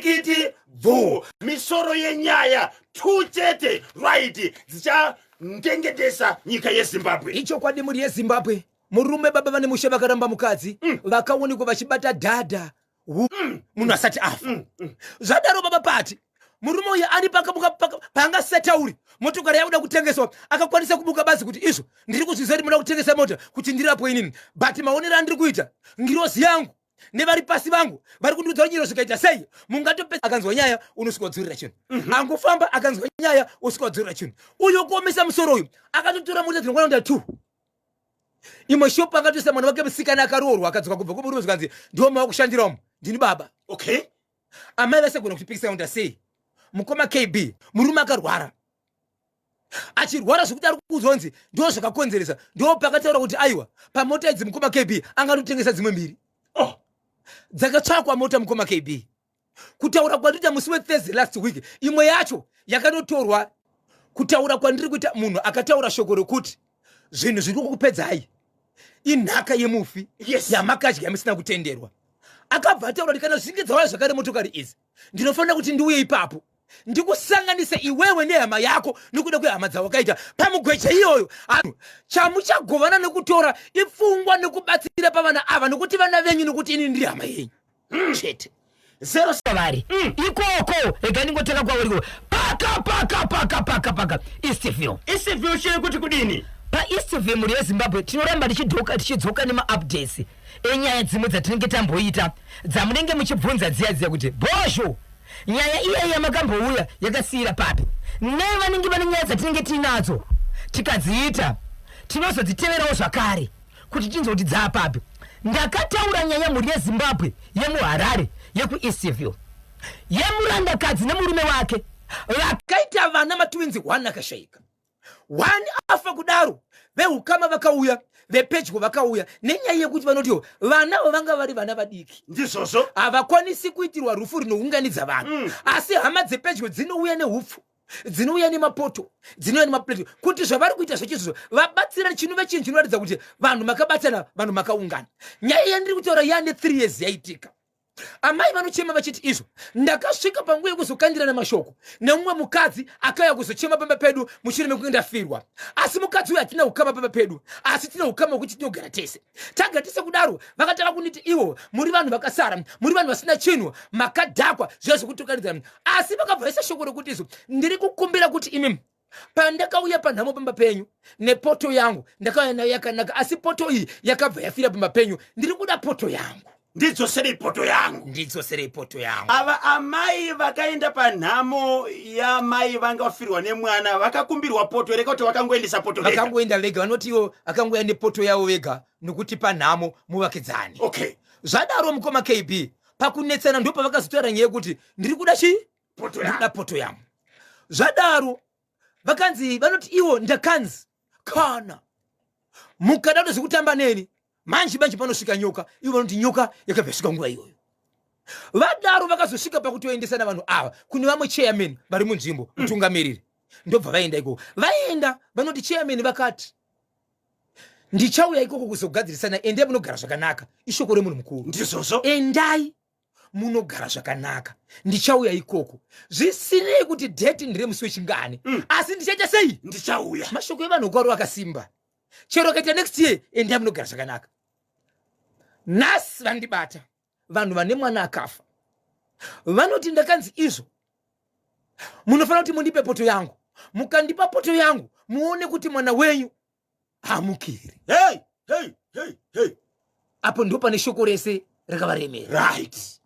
tikiti bvu misoro yenyaya tuchete right dzichanyengetesa nyika yeZimbabwe. Icho kwadi muri yeZimbabwe murume baba vane mushe vakaramba mukadzi vakaonekwa vachibata dhadha munhu asati afa. Zvadaro baba pati murume uyu ari panga setauri motokari yakuda kutengeswa akakwanisa kubuka bazi kuti izvo ndiri kuzviziva kuti muda kutengesa mota kuti ndirapo inini but maonero andiri kuita ngirozi yangu nevari pasi vangu vari kundiudza nyiro zvikaita sei mungatopesa akanzwa nyaya unosvika kudzurira chinhu angofamba akanzwa nyaya usvika kudzurira chinhu uyo kuomesa musoro uyu akatotora mota dzinokwana 2 imwe shopu akatoisa mwana wake musikana akaroorwa akadzoka kubva kumurume zvikanzi ndiwo mava kushandiramo ndini baba. Okay, amai vasegona kutipikisa unda sei mukoma KB murume akarwara achirwara zvekuti ari kuzonzi ndo zvakakonzeresa ndo pakataura kuti aiwa pamota idzi mukoma KB angatotengesa dzimwe mbiri dzakatsvakwa mota mukoma KB kutaura kwandita musi weThursday last week imwe yacho yakanotorwa kutaura kwandiri kuita munhu akataura shoko rekuti zvinhu zviri kukupedzai inhaka yemufi yamakadya musina kutenderwa akabva ataura kuti kana zvinge dzauya zvakare motokari idzi ndinofanira kuti ndiuye ipapo ndikusanganisa iwewe nehama yako nekuda kwehama dzawakaita pamugweche iyoyo chamuchagovana nekutora ipfungwa nekubatsira pavana ava nokuti vana venyu nokuti ini ndiri hama yenyu chete zero savari ikoko ega ndingoteka kwauriko paka Eastview chiri kuti kudini paEastview muri yeZimbabwe tinoramba tichidzoka nemaupdates enyaya dzimwe dzatinenge tamboita dzamunenge muchibvunza dziya kuti bosho nyaya iya yamakambouya yakasiyira papi nevanenge vane nyaya dzatinenge tinadzo tikadziita tinozodziteverawo zvakare kuti tinzoti dzaapapi. Ndakataura nyaya muri yeZimbabwe yemuHarare yekuEastview yemurandakadzi nemurume wake vakaita vana matwinzi 1 akashayika 1 afa kudaro vehukama vakauya vepedyo vakauya nenyaya yekuti vanotiwo vanavo vanga vari vana vadiki ndizvozvo havakwanisi kuitirwa rufu rinounganidza vanhu asi hama dzepedyo dzinouya nehupfu dzinouya nemapoto dzinouya nemapleti kuti zvavari kuita zvechizvo vabatsira chinhu chinhu chinoratidza kuti vanhu makabatana vanhu makaungana. Nyaya yandiri kutaura yane 3 years yaitika amai vanochema vachiti izvo ndakasvika panguva yekuzokandirana mashoko nemumwe mukadzi akauya kuzochema pamba pedu mushure mekunge ndafirwa asi mukadzi uyu hatina ukama pamba pedu asi tina ukama wekuti tinogara tese tagara tese kudaro vakatara kuniti ivo muri vanhu vakasara muri vanhu vasina chinhu makadhakwa zviya zvekutokanidza asi vakabva vaisa shoko rekuti izvo ndiri kukumbira kuti imi pandakauya panhamo pamba penyu nepoto yangu ndakauya nayo yakanaka asi poto iyi yakabva yafira pamba penyu ndiri kuda poto yangu ndidzoserei poto yangu. Ava amai vakaenda panhamo yamai vanga vafirwa nemwana vakakumbirwa poto reka kuti vakangoendesa poto vega vakangoenda vega vanotiwo akangoya nepoto yavo vega nokuti panhamo muvakidzani. Okay, zvadaro mukoma KB pakunetsana ndo pavakazotaura nyaya yekuti ndiri kuda ndikuda poto yangu. Zvadaro vakanzi vanoti iwo ndakanzi kana mukada zvekutamba neni manji panosvika nyoka ivo vanoti nyoka yakabva svika nguva iyoyo. Vadaro vakazosvika pakutoendesana vanhu ava kune vamwe chairman vari munzvimbo mutungamiriri ndobva vaenda ikoko vaenda vanoti chairman vakati ndichauya ikoko kuzogadzirisana endai munogara zvakanaka ishoko remunhu mukuru ndizvozvo endai munogara zvakanaka ndichauya ikoko zvisinei kuti date ndire musi wechingani asi ndichaita sei ndichauya. mashoko evanhu kwaro akasimba chero kaita next year endai munogara zvakanaka. Nhasi vandibata vanhu vane mwana akafa vanoti ndakanzi izvo munofanira kuti mundipe poto yangu mukandipa poto yangu muone kuti mwana wenyu hamukiri. Hey. Apo ndo pane shoko rese rakavaremera Right.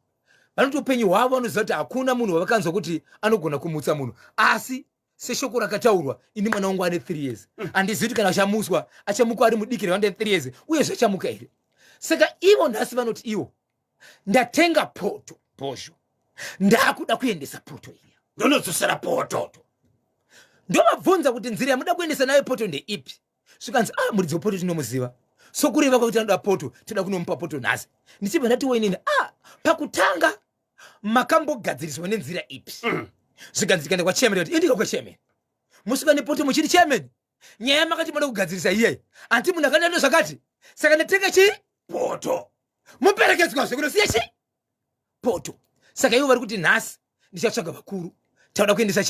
vanoti upenyu hwavo vanoziva kuti hakuna munhu wavakanzwa kuti anogona kumutsa munhu asi seshoko rakataurwa ini mwana wangu ane 3 years handizivi kuti kana achamuswa achamuka ari mudikiri wande 3 years uye zvachamuka here. Saka ivo nhasi vanoti ivo ndatenga poto posho ndakuda kuendesa poto iya ndonodzosera poto ndovabvunza kuti nzira yamuda kuendesa nayo poto ndeipi svikanzi muridzi wepoto tinomuziva sokureva kwakuti anoda poto toda kunomupa poto nhasi ndichibva ndati woinini pakutanga makambogadziriswa nenzira ipi zvikanzi ndikaenda kwachairman kuti indika kwachairman musvika nepoto muchiri chairman nyaya yamakati moda kugadzirisa iyai anti munhu akadando zvakati saka ndatenga poto muperekedzwa zvekunosiya poto saka ivo vari kuti nhasi ndichatsvaga vakuru tauda kuendesa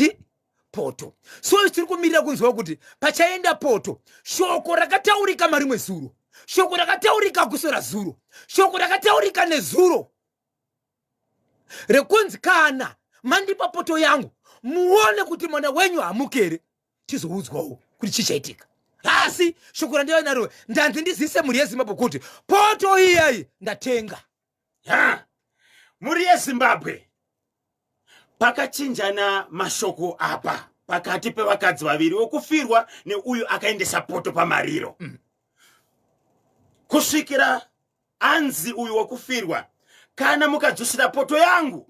poto. So tiri kumirira kunzwa kuti pachaenda poto shoko rakataurika marimwe zuro, shoko rakataurika kusora zuro, shoko rakataurika nezuro rekunzi kana mandipa poto yangu muone kuti mwana wenyu hamukere tizoudzwawo kuti chichaitika. Asi shoko randiva naro ndanzi ndizise mhuri yeZimbabwe kuti poto iyayi ndatenga. Mhuri yeZimbabwe pakachinjana mashoko apa pakati pevakadzi vaviri wokufirwa neuyu akaendesa poto pamariro. Kusvikira anzi uyu wokufirwa kana mukadzosera poto yangu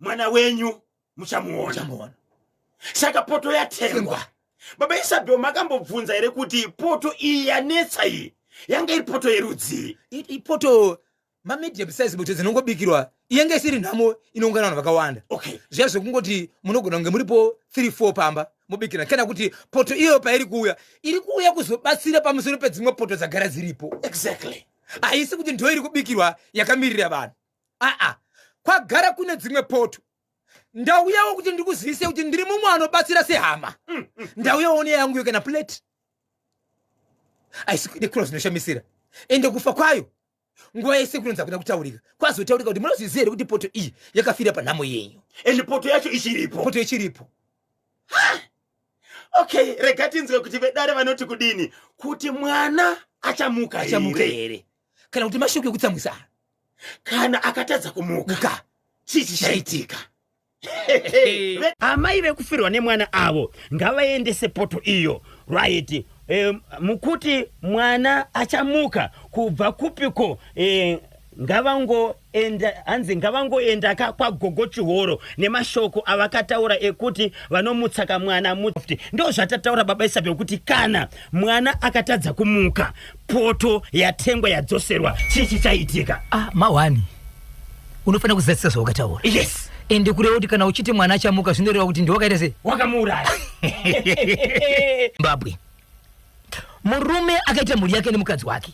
mwana wenyu muchamuona. Saka poto yatengwa. Baba Isabel makambobvunza here kuti poto iyi yanetsa iyi yanga iri poto yerudzi? Ipoto mamedium size boto dzinongobikirwa yenge isiri nhamo inoungana vanhu vakawanda. Okay. Zviya zvekungoti munogona kunge muripo 3-4 pamba mubikira kana kuti poto iyo pairi kuuya kuzobatsira pamusoro pedzimwe poto dzagara dziripo. Exactly. Haisi kuti ndo iri kubikirwa yakamirira vanhu. Kwagara kune dzimwe poto. Ndauyawo kuti ndikuzivise kuti ndiri mumwe anobatsira sehama. Ndauyawo neyangu kana plate. Haisi kuine cross inoshamisira. Ende kufa kwayo nguva yese kunonza kuna kutaurika kwazotaurika kuti munozviziva here kuti poto iyi yakafira panhamo yenyu. Ende poto yacho ichiripo. Poto ichiripo. Okay, rega tinzwe kuti vedare vanoti kudini kuti mwana achamuka here kana kuti mashoko ekutsamwisana kana akatadza kumuka chichaitika. Amai vekufirwa nemwana avo ngavaendese poto iyo, right? Mukuti mwana achamuka kubva kupiko ngavangoenda kwagogo Chihoro nemashoko avakataura ekuti vanomutsaka mwana muti. Ndo zvatataura baba Isabel kuti kana mwana akatadza kumuka poto yatengwa yadzoserwa chichaitika. Mawani unofanira kuzadzisa zvawakataura. Yes. Ende kureva kuti kana uchiti mwana achamuka zvinoreva kuti ndiwakaita sei? Wakamuuraya. Zimbabwe murume akaita mhuri yake nemukadzi wake.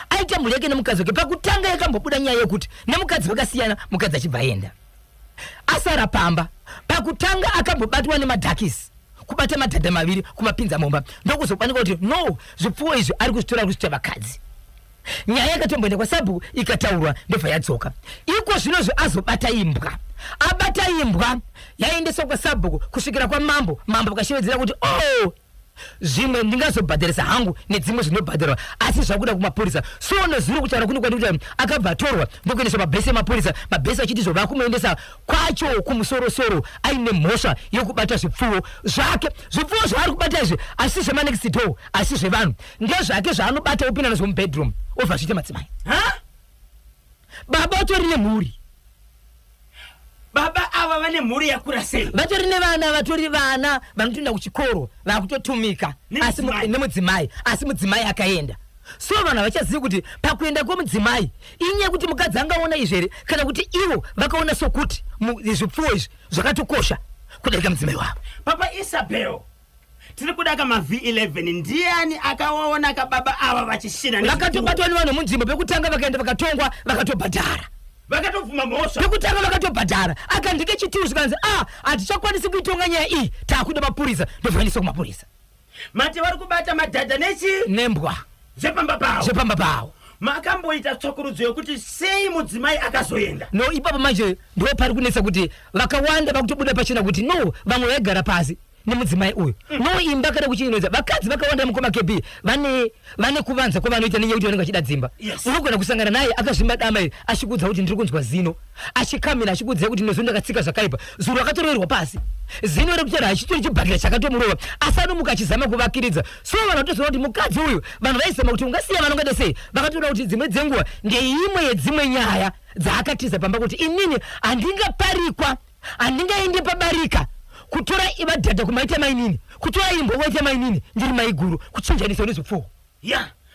Aita mhuri yake nemukadzi wake pakutanga yakambobuda nyaya yekuti nemukadzi vakasiyana mukadzi achibva aenda. Asara pamba pakutanga akambobatwa nemadhakisi kubata madhadha maviri kumapinza momba ndokuzobanika kuti no zvipfuwo izvi ari kuzvitora kuzvita vakadzi. Nyaya yakatomboenda kwaSabhuku ikataurwa ndobva yadzoka. Iko zvinozvo azobata imbwa. Abata imbwa yaendeswa kwaSabhuku kusvikira kwamambo. Mambo akashevedzera kuti zvimwe ndingazobhadharisa hangu nedzimwe zvinobhadharwa asi zvakuda kumapurisa. Sono zviri kutaura kuni kwati akabva atorwa ndokuendeswa mabhesi emapurisa. Mabhesi achiti zvo vakumuendesa kwacho kumusorosoro aine mhosva yokubata zvipfuwo zvake. Zvipfuwo zvaari kubata izvi asi zvemanext door asi zvevanhu ndezvake zvaanobata upinda nazvo mubedroom obva zviita madzimai. Baba utori nemhuri. Baba ava vane mhuri yakura sei? Vatori nevana, vatori vana vanotoenda kuchikoro vakutotumika nemudzimai asi mudzimai akaenda. So vanhu havachazivi kuti pakuenda kwomudzimai inyaya kuti mukadzi angaona izvi here kana kuti ivo vakaona sokuti zvipfuwo izvi zvakatokosha kudarika mudzimai wavo. Papa Isabel tiri kudaka V11 ndiani akawaona kababa ava vachishina vakatobatwa nevanhu munzvimbo pekutanga vakaenda vakatongwa vakatobhadhara vakatobvuma mhosva pekutanga vakatobhadhara akandike chituru zvikanzi hatichakwanisi kuitonga nyaya iyi taakuda mapurisa ndobvaendeswa kumapurisa. Mati vari kubata madhadha nembwa zvepamba pavo. Makamboita tsvakurudzo yokuti sei mudzimai akazoenda? No, ipapo manje ndo pari kunetsa kuti vakawanda vakutobuda pachena kuti no vamwe vaigara pasi nemudzimai uyu. No, imba kada kuchinoedza vakadzi vakawanda mukoma KB vane kuvanza kwavanoita nenyaya kuti vanenge vachida dzimba. Unogona kusangana naye akazvimba dama iri achikudza kuti ndiri kunzwa zino achikamira achikudzai kuti nezo ndakatsika zvakaipa zuro rakatorerwa pasi zino rekutera achitori chibhakira chakatomurova asi anomuka achizama kuvakiridza. So vanhu vatoziva kuti mukadzi uyu vanhu vaizama kuti ungasiya vanongada sei vakatora kuti dzimwe dzenguva ndeimwe yedzimwe nyaya dzaakatiza pamba kuti inini handingaparikwa handingaende pabarika kutora vadhadha kumaita mainini kutora imbwa waita mainini ndiri maiguru kuchinjanisa nezvipfuwo.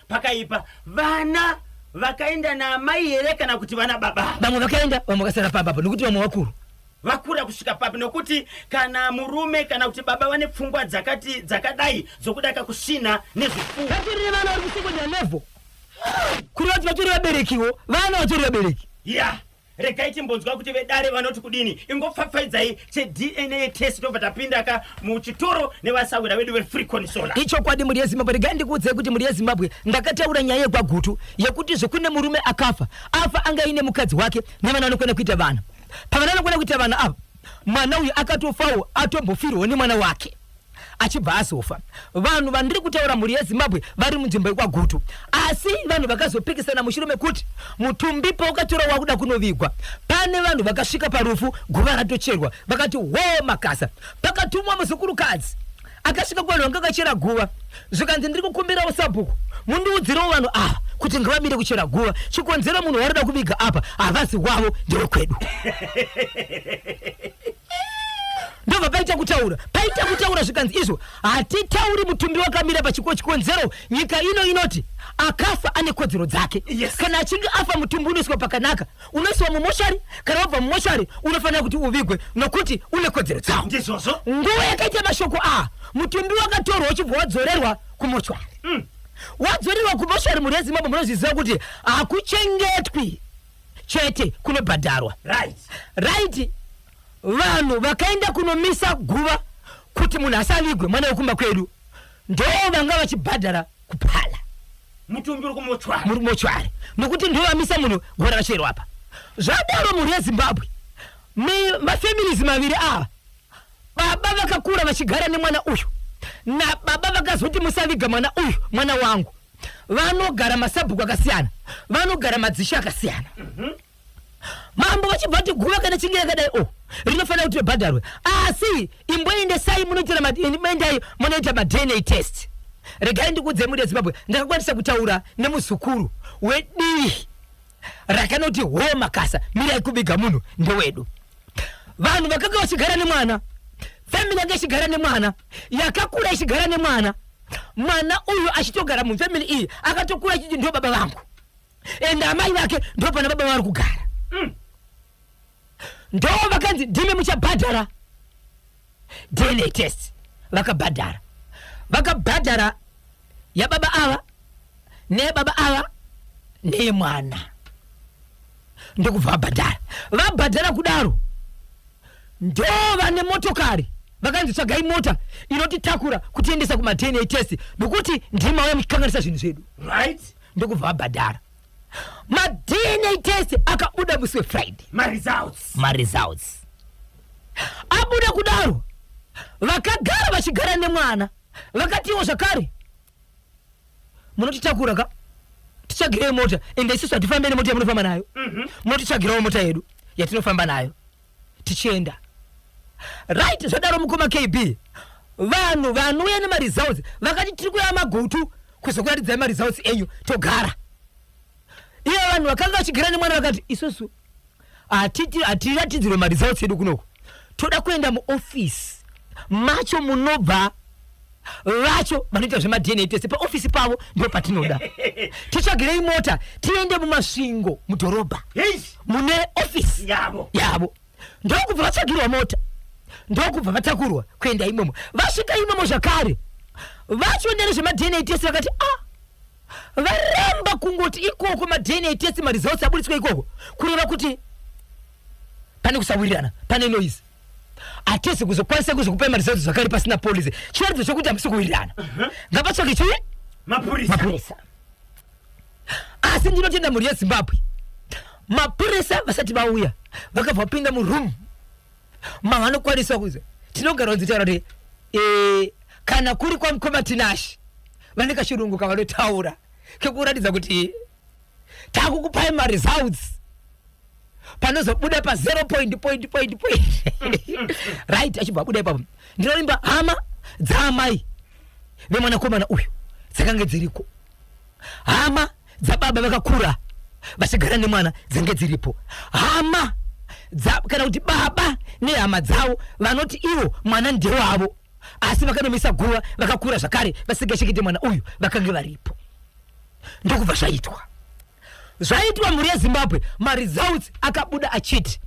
Pakaipa vana vakaenda naamai here kana kuti vana baba? Vamwe vakaenda vamwe vakasara papapo nokuti vamwe vakura kusvika papo nokuti kana murume kana kuti baba vane pfungwa dzakadai dzokudaka kushina nezvipfuwo. Vatori nevana vari kusekondari level kuri vati vatori vaberekiwo vana vatori vabereki. regai timbonzwa kuti vedare vanoti kudini ingopfapfaidzai chedna test tobva tapindaka muchitoro nevasawira vedu vefreecon solar. Ichokwadi muri yeZimbabwe. Regai ndikuudzei kuti muri yeZimbabwe ndakataura nyaya yegwagutu yekuti zvekune murume afa angaine mukadzi wake nevana vanokwana kuita vana. Pavana vanokwana kuita vana apa mwana uyu akatofawo atombofirwawo nemwana wake achibva azofa. Vanhu vandiri kutaura muri yeZimbabwe vari munzvimbo yekwagutu, asi vanhu vakazopikisana mushure mekuti mutumbi paukatora wakuda kunovigwa pane vanhu vakasvika parufu guva ratocherwa vakati makasa. Pakatumwa muzukurukadzi akasvika kuvanhu vanga vakachera guva zvikanzi ndiri kukumbirawo sabhuku mundiudzirewo vanhu ava kuti ngavamire kuchera guva. Chikonzero munhu warida kuviga apa havasi wavo ndewe kwedu. Ndobva paita kutaura zvikanzi izvo hatitauri mutumbi wakamira chikonzero. Nyika inoti akafa ane kodzero dzake. Yes. Kana achinge afa mutumbi unoiswa pakanaka, unoiswa mumoshari. Kana wabva mumoshari unofanira kuti uvigwe nokuti une kodzero dzawo. Ndizvozvo Nguva yakaita mashoko mutumbi wakatorwa uchibva wadzorerwa kumoshari. Wadzorerwa kumoshari muri yeZimbabwe munozviziva kuti hakuchengetwi chete kunobhadharwa. Right. Vanhu vakaenda kunomisa guva kuti munhu asavigwe mwana wekumba kwedu ndo vanga vachibhadhara kuphala mutumbi uri kumochwari nokuti ndo vamisa munhu guva rakacherwa apa. Zvadaro muri yeZimbabwe mafamilies maviri baba vakakura vachigara nemwana uyu na baba vakazoti musaviga mwana uyu mwana wangu. Vanogara masabhuku akasiyana, vanogara madzisha akasiyana. Mambo vachibva kuti guva kana chinge yakadai rinofanira kuti ribhadharwe, asi imboendesai munoita ma-DNA test. Regai ndikuudzei muri yeZimbabwe ndakakwanisa kutaura nemuzukuru wedii rakanoti makasa mirai kuviga munhu ndewedu. Vanhu vakanga vachigara nemwana, family yanga ichigara nemwana, yakakura ichigara nemwana, mwana uyu achitogara mufamily iyi akatokura achiti ndo baba vangu ende amai vake ndo pana baba vari kugara. Ndo vakanzi ndimi muchabhadhara DNA test. Vakabhadhara yababa ava nebaba ava nemwana ndokubva vabhadhara kudaro ndo vane motokari vakanzi tsvagai mota inotitakura kutiendesa kuma-DNA test nokuti ndima waya muchikanganisa zvinhu zvedu. Right. Ndokubva vabhadhara ma-DNA test akabuda musi weFriday. Ma-results abuda kudaro vakagara vachigara nemwana vakatiwo zvakare munotitakura ka tichagirei mota ende isusu hatifambe nemota yamunofamba nayo. Munotitsvagirawo mota yedu yatinofamba nayo tichienda. Right. Zvadaro mukoma KB vanhu vanouya nemaresults vakati tiri kuya magutu kuzokuratidzai maresults enyu togara. Iye vanhu vakanga vachigara nemwana vakati isusu hatiratidzirwe maresults edu kunoko, toda kuenda muofisi macho munobva vacho vanoita zvema-DNA test paofisi pavo ndo patinoda. Titsvagirei mota tiende mumasvingo mudhorobha mune ofisi yavo. Ndokubva vatsvagirwa mota, ndokubva vatakurwa kuenda imomo. Vasvika imomo zvakare vachiona nezvema-DNA test vakati varamba kungoti ikoko ma-DNA test maresults aburitswa ikoko kureva kuti pane kusawirirana, pane noise. Hatisi kuzokwanisa kuzokupai maresults zvakare pasina police. Chiratidzo chokuti hamisi kuwirirana. Ngavatsvake chii? Mapurisa. Asi ndinotenda muri yeZimbabwe mapurisa vasati vauya vakabva vapinda muroom mavanokwanisa kuza tinogara nzitaura kuti kana kuri kwamukoma Tinashe vane kachirungu kavanotaura kekuratidza kuti takukupai maresults panozobuda pa 0. Right. Achibva abuda ipapo ndinoimba hama dzaamai vemwanakomana uyu dzakange dziriko, hama dzababa vakakura vachigara nemwana dzange dziripo, hama kana kuti baba nehama dzavo vanoti ivo mwana ndewavo asi vakanomisa guva vakakura zvakare vasingachengete mwana uyu vakange varipo. Ndokubva zvaitwa muri yeZimbabwe maresults akabuda achiti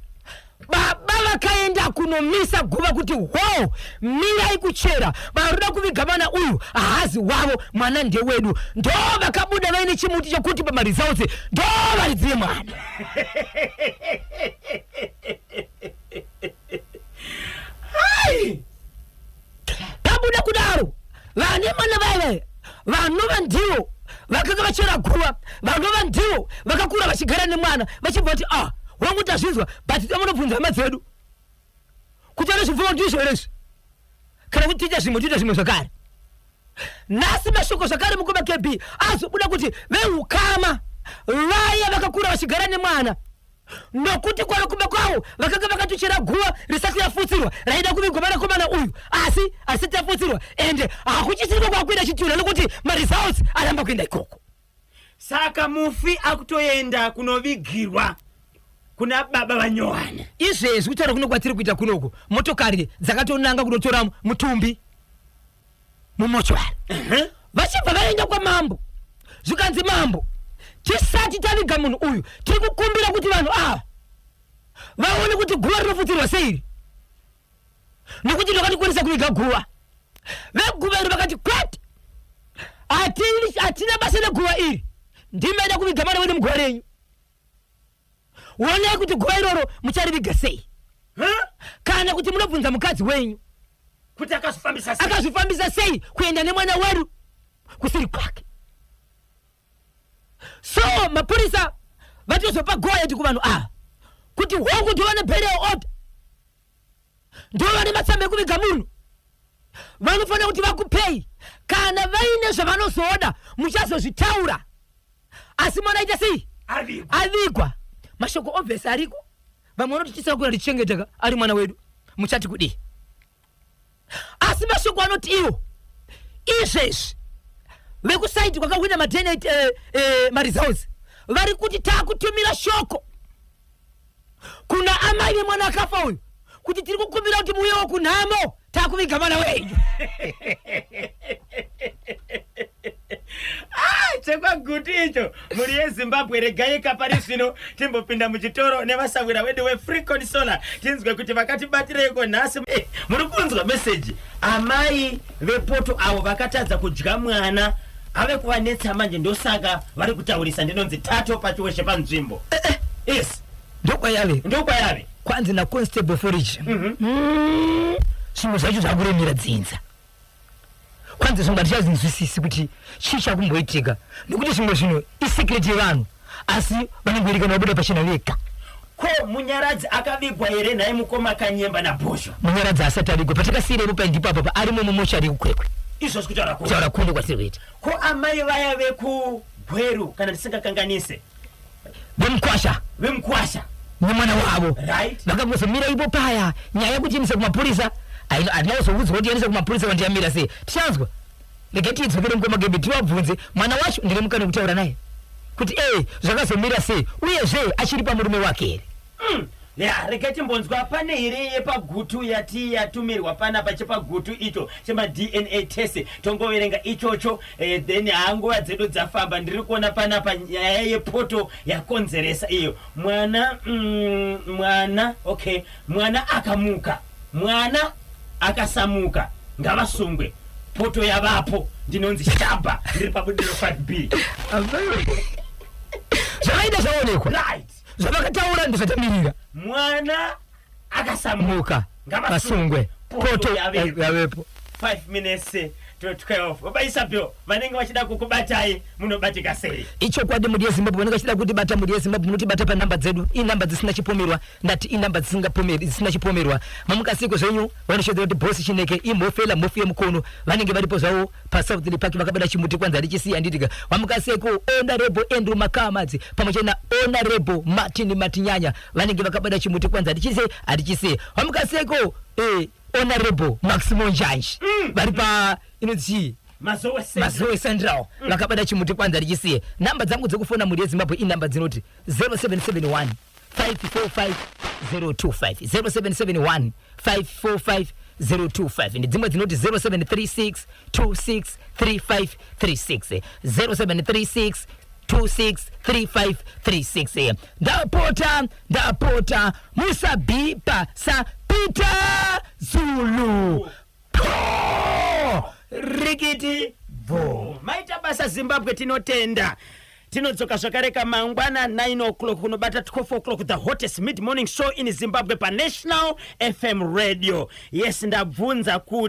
baba vakaenda kunomisa guva kuti ho mirai kuchera varuda kuvigamana uyu hazi wavo mwana ndewedu ndo vakabuda vaine chimuti chokuti pamaresults ndo varidzive mwana. Pabuda kudaro vane mwana vaive vanova ndivo vakanga vachera guva vanova ndivo vakakura vachigara nemwana vachibva kuti wangu tazvinzwa but tamunobvunza hama dzedu kuti ane zvipfumo ndizvo here izvi kana kuti tiita zvimwe zvakare. Nhasi mashoko zvakare mukoma KB azobuda kuti veukama vaya vakakura vachigara nemwana nokuti kwaro kumba kwavo vakanga vakatochera guva risati yafutsirwa raida kuvigomana komana uyu asi asati yafutsirwa ende hakuchisirwa kwakuenda chitura nokuti maresults aramba kuenda ikoko. Saka mufi akutoenda kunovigirwa kuna baba vanyohana. Izvezvi kutaura kuno kwatiri kuita kunoko motokari dzakatonanga kunotora mutumbi mumochwari vachibva vaenda kwamambo zvikanzi mambo tisati taviga munhu uyu tiri kukumbira kuti vanhu ava vaone kuti guva rinofutsirwa seiri nokuti ndakatikwanisa kuviga guva. Veguva iri vakati kwete hatina basa neguva iri ndimaida kuviga mwana wedu muguva renyu onai kuti guva iroro muchariviga sei kana kuti munobvunza mukadzi wenyu kuti akazvifambisa sei kuenda nemwana wedu kusiri kwake. So mapurisa vatozopa goya kuti kuvanhu ava kuti hongu ndovane burial order ndovane matsamba ekuviga munhu vanofanira kuti vakupei kana vaine zvavanozoda muchazozvitaura asi mwana aita sei avigwa mashoko obvious ariko vamwe vanotitisira kuti ndichengeteka ari mwana wedu muchati kudii asi mashoko anoti iwo izvezvi vekusaiti kwakawina madenate maresults vari kuti taakutumira shoko kuna amai vemwana akafa uyu kuti tiri kukumbira kuti muuyewo kunhamo taakuviga mwana wenyu. chekwaguti icho muri yezimbabwe regaika pari zvino timbopinda muchitoro nevasawira wedu wefree consola tinzwe kuti vakatibatireiko nhasi. Muri kunzwa meseji amai vepoto avo vakatadza kudya mwana ave kuvanetsa manje ndosaka vari kutaurisa ndinonzi tato pachiweshe panzvimbo. Yes ndokwayave kwanzi naconstable forage zvimwe zvacho zvakuremera dzinza kwanzi zvimwe hatichazinzwisisi kuti chii chakumboitika nokuti zvimwe zvino isekreti yevanhu asi vanongoirikana vabuda pachena vega. Ko munyaradzi akavigwa here nhaye mukoma kanyemba nabhosho? Munyaradzi asati avigwa patakasiyirepo paindipapa arimo mumochari kukwekwe izvozvi kutaura kunde kwatiri kuita. Ko amai vaya vekugweru kana ndisingakanganise vemukwasha nemwana wavo right vakambozomira ipo paya nyaya yekuti imise kumapurisa hatinazoudzwa kuti yanise kumapurisa vandiyamira sei tichanzwa rege tiidzokere mukoma gebe tivabvunze mwana wacho ndine mukana kutaura naye kuti zvakazomira sei uyezve achiri pamurume wake here. Rege timbonzwa pane here yepagutu yatumirwa panapa chepagutu icho chema-DNA test tongoverenga ichocho then hanguva dzedu dzafamba ndiri kuona panapa nyaya yepoto yakonzeresa iyo mwana akamuka mwana akasamuka ngavasungwe poto yavapo ndinonzi shaba ndiri pabudiro 5B zvakaita zvaonekwa zvavakataura ndizvatamirira mwana akasamuka ngavasungwe poto yavepo 5 minutes to 12 baba Isabel vanenge vachida kukubatai munobatika sei ichokwadi muri yeZimbabwe vanenge vachida kuti bata muri yeZimbabwe munotibata panhamba dzedu inhamba dzisina chipomerwa ndati inhamba dzisina chipomerwa mamukasiko zvenyu vanoshedzera kuti bosi Chineke imhofela mhofu yemukono vanenge varipo zvavo paSouth Park vakabata chimuti kwanza richisiya nditika vamukasiko Honorable Andrew Makamadzi pamwe chena Honorable Martin Matinyanya vanenge vakabata chimuti kwanza richisiya vamukasiko Honorable Maximo Njanji vari pa inoti Mazowe Central vakabata chimuti kwanza richisiye. Namba dzangu dzekufona muri yeZimbabwe inhamba dzinoti 0771 545 025 0771 545 025 ndedzimwe dzinoti 0736 263536 0736 263536 ndapota musabipa sa Peter Zulu rikiti bo maita basa Zimbabwe tinotenda tinodzoka zvakare mangwana 9 o'clock kunobata 12 o'clock the hottest mid morning show in Zimbabwe pa National FM radio. Yes, ndabvunza kuti